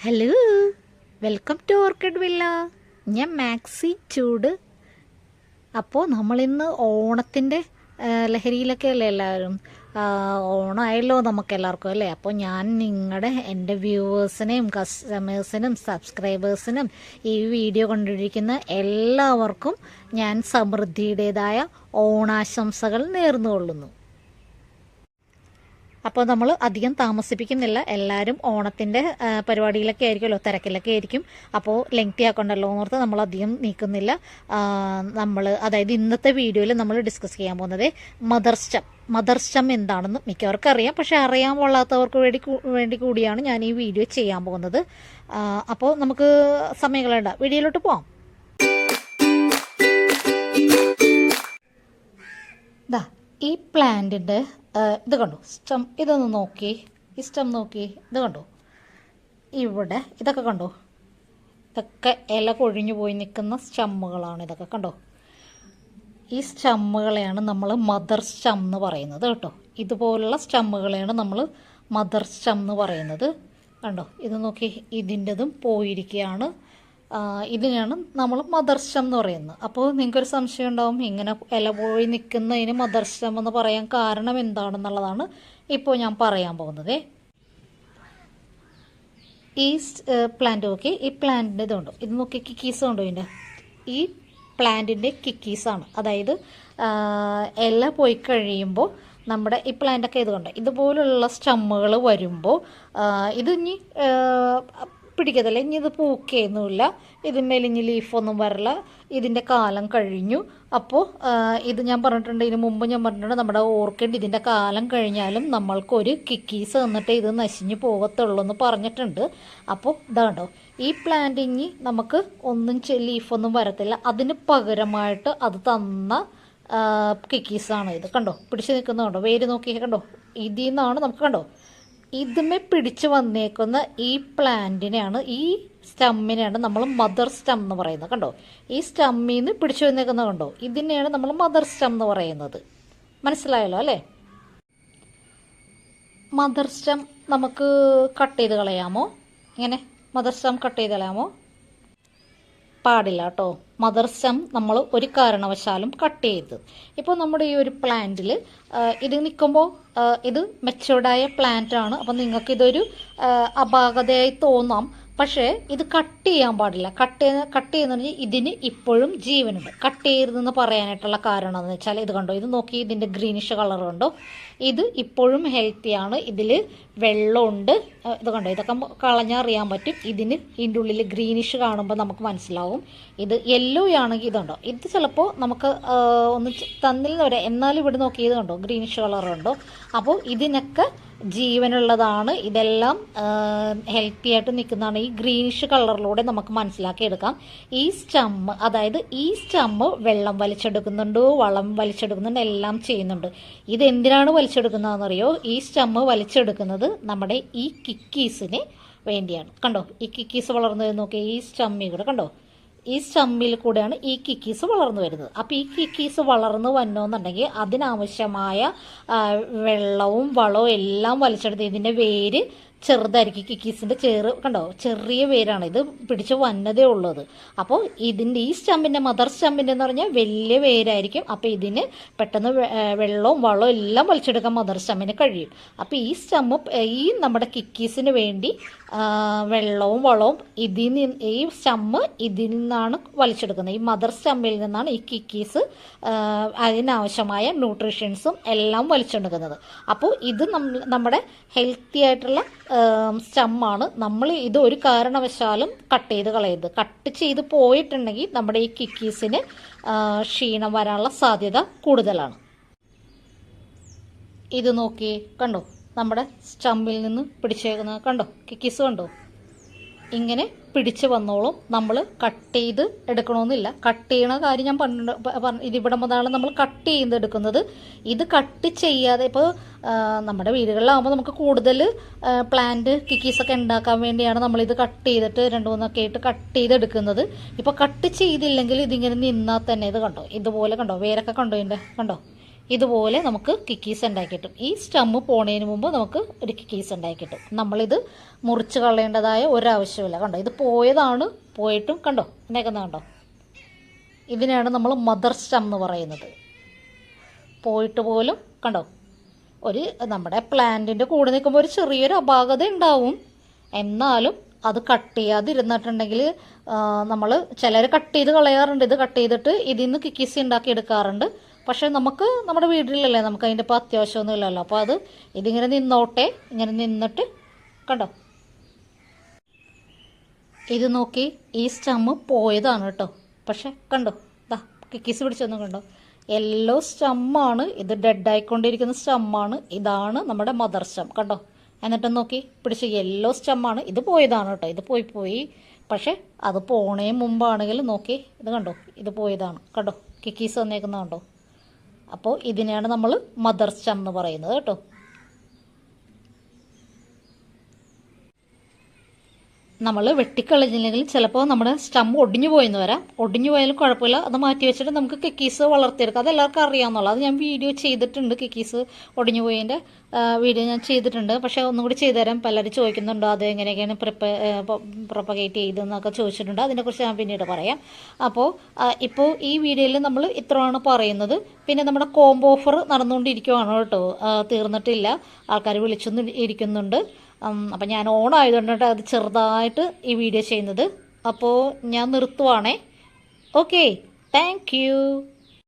Hello, welcome to orchid villa. ഞാൻ Maxi ചൂട്. അപ്പോൾ നമ്മളിന്ന് ഓണത്തിൻ്റെ ലഹരിയിലൊക്കെ അല്ലേ എല്ലാവരും. ഓണമായല്ലോ നമുക്കെല്ലാവർക്കും അല്ലേ. അപ്പോൾ ഞാൻ എൻ്റെ വ്യൂവേഴ്സിനെയും കസ്റ്റമേഴ്സിനും സബ്സ്ക്രൈബേഴ്സിനും ഈ വീഡിയോ കണ്ടിരിക്കുന്ന എല്ലാവർക്കും ഞാൻ സമൃദ്ധിയുടേതായ ഓണാശംസകൾ നേർന്നുകൊള്ളുന്നു. അപ്പോൾ നമ്മൾ അധികം താമസിപ്പിക്കുന്നില്ല. എല്ലാവരും ഓണത്തിൻ്റെ പരിപാടിയിലൊക്കെ ആയിരിക്കുമല്ലോ, തിരക്കിലൊക്കെ ആയിരിക്കും. അപ്പോൾ ലെങ്തി ആക്കണ്ടല്ലോ എന്നോർത്ത് നമ്മൾ അധികം നീക്കുന്നില്ല. അതായത് ഇന്നത്തെ വീഡിയോയിൽ നമ്മൾ ഡിസ്കസ് ചെയ്യാൻ പോകുന്നത് മദർ സ്റ്റം എന്താണെന്ന് മിക്കവർക്കും അറിയാം. പക്ഷേ അറിയാൻ കൊള്ളാത്തവർക്ക് വേണ്ടി കൂടിയാണ് ഞാൻ ഈ വീഡിയോ ചെയ്യാൻ പോകുന്നത്. അപ്പോൾ നമുക്ക് സമയങ്ങളുണ്ട്, വീഡിയോയിലോട്ട് പോവാം. ഈ പ്ലാന്റിൻ്റെ ഇത് കണ്ടോ, സ്റ്റം. ഇതൊന്ന് നോക്കി, ഈ സ്റ്റം നോക്കി, ഇത് കണ്ടോ, ഇവിടെ ഇതൊക്കെ കണ്ടോ, ഇതൊക്കെ ഇല കൊഴിഞ്ഞു പോയി നിൽക്കുന്ന സ്റ്റമ്മുകളാണ്. ഇതൊക്കെ കണ്ടോ, ഈ സ്റ്റമ്മുകളെയാണ് നമ്മൾ മദർ സ്റ്റം എന്ന് പറയുന്നത് കേട്ടോ. ഇതുപോലുള്ള സ്റ്റമ്മുകളെയാണ് നമ്മൾ മദർ സ്റ്റം എന്ന് പറയുന്നത്. കണ്ടോ, ഇത് നോക്കി, ഇതിൻ്റെതും പോയിരിക്കുകയാണ്. ഇതിനാണ് നമ്മൾ മദർ സ്റ്റം എന്ന് പറയുന്നത്. അപ്പോൾ നിങ്ങൾക്കൊരു സംശയം ഉണ്ടാവും, ഇങ്ങനെ ഇല പോയി നിൽക്കുന്നതിന് മദർ സ്റ്റം എന്ന് പറയാൻ കാരണം എന്താണെന്നുള്ളതാണ് ഇപ്പോൾ ഞാൻ പറയാൻ പോകുന്നത്. ഈ പ്ലാന്റ് നോക്കി, ഈ പ്ലാന്റിൻ്റെ ഇതുണ്ടോ, ഇത് നോക്കി, കിക്കീസ് ഉണ്ടോ, ഇതിൻ്റെ ഈ പ്ലാന്റിൻ്റെ കിക്കീസാണ്. അതായത് ഇല പോയി കഴിയുമ്പോൾ നമ്മുടെ ഈ പ്ലാന്റൊക്കെ ഇത് കണ്ടോ, ഇതുപോലുള്ള സ്റ്റമ്മുകൾ വരുമ്പോൾ ഇത് ഇനി പിടിക്കത്തില്ല, ഇനി ഇത് പൂക്കുകയൊന്നുമില്ല, ഇതിന്മേൽ ഇനി ലീഫൊന്നും വരില്ല, ഇതിൻ്റെ കാലം കഴിഞ്ഞു. അപ്പോൾ ഇത് ഞാൻ പറഞ്ഞിട്ടുണ്ട്, ഇതിന് മുമ്പ് ഞാൻ പറഞ്ഞിട്ടുണ്ട്, നമ്മുടെ ഓർക്കിഡ് ഇതിൻ്റെ കാലം കഴിഞ്ഞാലും നമ്മൾക്കൊരു കിക്കീസ് തന്നിട്ട് ഇത് നശിഞ്ഞു പോകത്തുള്ളൂ എന്ന് പറഞ്ഞിട്ടുണ്ട്. അപ്പോൾ ഇതാണ്ടോ, ഈ പ്ലാന്റ് ഇനി നമുക്ക് ഒന്നും ലീഫൊന്നും വരത്തില്ല, അതിന് പകരമായിട്ട് അത് തന്ന കിക്കീസാണ് ഇത്. കണ്ടോ, പിടിച്ച് നിൽക്കുന്നുണ്ടോ, വേര് നോക്കി, കണ്ടോ, ഇതിൽ നിന്നാണ് നമുക്ക്, കണ്ടോ, ഇതുമേ പിടിച്ച് വന്നേക്കുന്ന ഈ പ്ലാന്റിനെയാണ്, ഈ സ്റ്റമ്മിനെയാണ് നമ്മൾ മദർ സ്റ്റം എന്ന് പറയുന്നത്. കണ്ടോ, ഈ സ്റ്റമ്മിൽ നിന്ന് പിടിച്ചു വന്നേക്കുന്നത് കണ്ടോ, ഇതിനെയാണ് നമ്മൾ മദർ സ്റ്റം എന്ന് പറയുന്നത്. മനസ്സിലായല്ലോ അല്ലേ? മദർ സ്റ്റം നമുക്ക് കട്ട് ചെയ്ത് കളയാമോ? ഇങ്ങനെ മദർ സ്റ്റം കട്ട് ചെയ്ത് കളയാമോ? പാടില്ല കേട്ടോ. മദർ സ്റ്റം നമ്മൾ ഒരു കാരണവശാലും കട്ട് ചെയ്ത്. ഇപ്പോൾ നമ്മുടെ ഈ ഒരു പ്ലാന്റിൽ ഇത് നിൽക്കുമ്പോൾ ഇത് മെച്ചൂർഡായ പ്ലാന്റ് ആണ്. അപ്പം നിങ്ങൾക്കിതൊരു അപാകതയായി തോന്നാം, പക്ഷേ ഇത് കട്ട് ചെയ്യാൻ പാടില്ല. കട്ട് ചെയ്യുന്ന പറഞ്ഞാൽ ഇതിന് ഇപ്പോഴും ജീവനുണ്ട്. കട്ട് ചെയ്തെന്ന് പറയാനായിട്ടുള്ള കാരണം എന്ന് വെച്ചാൽ ഇത് കണ്ടോ, ഇത് നോക്കി, ഇതിൻ്റെ ഗ്രീനിഷ് കളർ കണ്ടോ, ഇത് ഇപ്പോഴും ഹെൽത്തിയാണ്. ഇതിൽ വെള്ളമുണ്ട്. ഇത് കണ്ടോ, ഇതൊക്കെ കളഞ്ഞറിയാൻ പറ്റും. ഇതിൻ്റെ ഉള്ളിൽ ഗ്രീനിഷ് കാണുമ്പോൾ നമുക്ക് മനസ്സിലാവും. ഇത് യെല്ലോ ആണെങ്കിൽ ഇതുണ്ടോ, ഇത് ചിലപ്പോൾ നമുക്ക് ഒന്ന് തന്നില്ലെന്ന് വരാം, എന്നാലും ഇവിടെ നോക്കി, ഇത് കണ്ടോ, ഗ്രീനിഷ് കളറുണ്ടോ. അപ്പോൾ ഇതിനൊക്കെ ജീവനുള്ളതാണ്. ഇതെല്ലാം ഹെൽത്തി ആയിട്ട് നിൽക്കുന്നതാണ്. ഈ ഗ്രീനിഷ് കളറിലൂടെ നമുക്ക് മനസ്സിലാക്കിയെടുക്കാം. ഈ സ്റ്റമ്മ്, അതായത് ഈ സ്റ്റമ്മ് വെള്ളം വലിച്ചെടുക്കുന്നുണ്ട്, വളം വലിച്ചെടുക്കുന്നുണ്ട്, എല്ലാം ചെയ്യുന്നുണ്ട്. ഇതെന്തിനാണ് വലിച്ചെടുക്കുന്നതെന്നറിയോ? ഈ സ്റ്റമ്മ് വലിച്ചെടുക്കുന്നത് നമ്മുടെ ഈ കിക്കീസിന് വേണ്ടിയാണ്. കണ്ടോ, ഈ കിക്കീസ് വളർന്നു വരുന്ന നോക്കി, ഈ സ്റ്റമ്മിൽ കൂടെ കണ്ടോ, ഈ സ്റ്റമ്മിൽ കൂടെയാണ് ഈ കിക്കീസ് വളർന്നു വരുന്നത്. അപ്പോൾ ഈ കിക്കീസ് വളർന്നു വരണമെന്നുണ്ടെങ്കിൽ അതിനാവശ്യമായ വെള്ളവും വളവും എല്ലാം വലിച്ചെടുത്ത്, ഇതിൻ്റെ വേര് ചെറുതായിരിക്കും. കിക്കീസിൻ്റെ കണ്ടോ, ചെറിയ വേരാണ്, ഇത് പിടിച്ച് വന്നതേ ഉള്ളത്. അപ്പോൾ ഇതിൻ്റെ ഈ സ്റ്റമ്മിൻ്റെ, മദർ സ്റ്റമ്മിൻ്റെ എന്ന് പറഞ്ഞാൽ വലിയ വേരായിരിക്കും. അപ്പോൾ ഇതിന് പെട്ടെന്ന് വെള്ളവും വളവും എല്ലാം വലിച്ചെടുക്കാൻ മദർ സ്റ്റമ്മിന് കഴിയും. അപ്പോൾ ഈ സ്റ്റമ്മ് ഈ നമ്മുടെ കിക്കീസിന് വേണ്ടി വെള്ളവും വളവും ഈ സ്റ്റമ്മ് ഇതിൽ നിന്നാണ് വലിച്ചെടുക്കുന്നത്. ഈ മദർ സ്റ്റമ്മിൽ നിന്നാണ് ഈ കിക്കീസ് അതിനാവശ്യമായ ന്യൂട്രീഷ്യൻസും എല്ലാം വലിച്ചെടുക്കുന്നത്. അപ്പോൾ ഇത് നമ്മുടെ ഹെൽത്തി ആയിട്ടുള്ള സ്റ്റമ്മാണ്. നമ്മൾ ഇത് ഒരു കാരണവശാലും കട്ട് ചെയ്ത് കളയരുത്. കട്ട് ചെയ്ത് പോയിട്ടുണ്ടെങ്കിൽ നമ്മുടെ ഈ കിക്കീസിന് ക്ഷീണം വരാനുള്ള സാധ്യത കൂടുതലാണ്. ഇത് നോക്കി, കണ്ടോ, നമ്മുടെ സ്റ്റമ്മിൽ നിന്ന് പിടിച്ചേക്കുന്നത് കണ്ടോ, കിക്കീസ് കണ്ടോ, ഇങ്ങനെ പിടിച്ച് വന്നോളും. നമ്മൾ കട്ട് ചെയ്ത് എടുക്കണമെന്നില്ല. കട്ട് ചെയ്യണ കാര്യം ഞാൻ ഇതിവിടെ മുതലാണ് നമ്മൾ കട്ട് ചെയ്തെടുക്കുന്നത്. ഇത് കട്ട് ചെയ്യാതെ, ഇപ്പോൾ നമ്മുടെ വീടുകളിലാകുമ്പോൾ നമുക്ക് കൂടുതൽ പ്ലാന്റ് കിക്കീസൊക്കെ ഉണ്ടാക്കാൻ വേണ്ടിയാണ് നമ്മളിത് കട്ട് ചെയ്തിട്ട് 2-3 ആയിട്ട് കട്ട് ചെയ്തെടുക്കുന്നത്. ഇപ്പോൾ കട്ട് ചെയ്തില്ലെങ്കിൽ ഇതിങ്ങനെ നിന്നാൽ തന്നെ ഇത് കണ്ടോ, ഇതുപോലെ കണ്ടോ, വേരൊക്കെ കണ്ടോ, ഇതിൻ്റെ കണ്ടോ, ഇതുപോലെ നമുക്ക് കിക്കീസ് ഉണ്ടാക്കി കിട്ടും. ഈ സ്റ്റമ്മ് പോണതിന് മുമ്പ് നമുക്ക് ഒരു കിക്കീസ് ഉണ്ടാക്കി കിട്ടും. നമ്മളിത് മുറിച്ച് കളയേണ്ടതായ ഒരാവശ്യമില്ല. കണ്ടോ, ഇത് പോയതാണ്, പോയിട്ടും കണ്ടോ ഉണ്ടാക്കുന്നത് കണ്ടോ. ഇതിനെയാണ് നമ്മൾ മദർ സ്റ്റം എന്ന് പറയുന്നത്. പോയിട്ട് പോലും കണ്ടോ, ഒരു നമ്മുടെ പ്ലാന്റിൻ്റെ കൂടെ നിൽക്കുമ്പോൾ ഒരു ചെറിയൊരു അപാകത ഉണ്ടാവും. എന്നാലും അത് കട്ട് ചെയ്യാതിരുന്നിട്ടുണ്ടെങ്കിൽ നമ്മൾ ചിലർ കട്ട് ചെയ്ത് കളയാറുണ്ട്. ഇത് കട്ട് ചെയ്തിട്ട് ഇതിൽ നിന്ന് കിക്കീസ് ഉണ്ടാക്കി എടുക്കാറുണ്ട്. പക്ഷേ നമുക്ക് നമ്മുടെ വീട്ടിലല്ലേ, നമുക്ക് അതിൻ്റെ ഇപ്പോൾ അത്യാവശ്യമൊന്നും ഇല്ലല്ലോ. അപ്പോൾ അത് ഇതിങ്ങനെ നിന്നോട്ടെ, ഇങ്ങനെ നിന്നിട്ട് കണ്ടോ, ഇത് നോക്കി ഈ സ്റ്റമ്മ് പോയതാണ് കേട്ടോ. പക്ഷേ കണ്ടോ, ദാ കിക്കീസ് പിടിച്ചൊന്നും കണ്ടോ, യെല്ലോ സ്റ്റമ്മാണ് ഇത്, ഡെഡായിക്കൊണ്ടിരിക്കുന്ന സ്റ്റമ്മാണ്. ഇതാണ് നമ്മുടെ മദർ സ്റ്റം കണ്ടോ. എന്നിട്ട് നോക്കി പിടിച്ച് യെല്ലോ സ്റ്റമ്മാണ്, ഇത് പോയതാണ് കേട്ടോ. ഇത് പോയി പക്ഷേ അത് പോണേ മുമ്പാണെങ്കിൽ നോക്കി ഇത് കണ്ടോ, ഇത് പോയതാണ് കണ്ടോ, കിക്കീസ് വന്നേക്കുന്നത് കണ്ടോ. അപ്പോൾ ഇതിനെയാണ് നമ്മൾ മദർ സ്റ്റം എന്ന് പറയുന്നത് കേട്ടോ. നമ്മൾ വെട്ടിക്കളഞ്ഞില്ലെങ്കിൽ ചിലപ്പോൾ നമ്മുടെ സ്റ്റം ഒടിഞ്ഞു പോയെന്ന് വരാം. ഒടിഞ്ഞു പോയാലും കുഴപ്പമില്ല, അത് മാറ്റി വെച്ചിട്ട് നമുക്ക് കിക്കീസ് വളർത്തിയെടുക്കാം. അതെല്ലാവർക്കും അറിയാമെന്നുള്ളത്. അത് ഞാൻ വീഡിയോ ചെയ്തിട്ടുണ്ട്, കിക്കീസ് ഒടിഞ്ഞു പോയതിൻ്റെ വീഡിയോ ഞാൻ ചെയ്തിട്ടുണ്ട്. പക്ഷേ ഒന്നും കൂടി ചെയ്തുതരാം. പലരും ചോദിക്കുന്നുണ്ടോ അത് എങ്ങനെയൊക്കെയാണ് പ്രൊപ്പഗേറ്റ് ചെയ്തതെന്നൊക്കെ ചോദിച്ചിട്ടുണ്ട്. അതിനെക്കുറിച്ച് ഞാൻ പിന്നീട് പറയാം. അപ്പോൾ ഇപ്പോൾ ഈ വീഡിയോയിൽ നമ്മൾ ഇത്രയാണ് പറയുന്നത്. പിന്നെ നമ്മുടെ കോംബോ ഓഫർ നടന്നുകൊണ്ടിരിക്കുവാണ് കേട്ടോ, തീർന്നിട്ടില്ല. ആൾക്കാർ വിളിച്ചൊന്നും ഇരിക്കുന്നുണ്ട്. അപ്പം ഞാൻ ഓണായതുകൊണ്ടിട്ട് അത് ചെറുതായിട്ട് ഈ വീഡിയോ ചെയ്യുന്നത്. അപ്പോൾ ഞാൻ നിർത്തുവാണേ. Okay, thank you.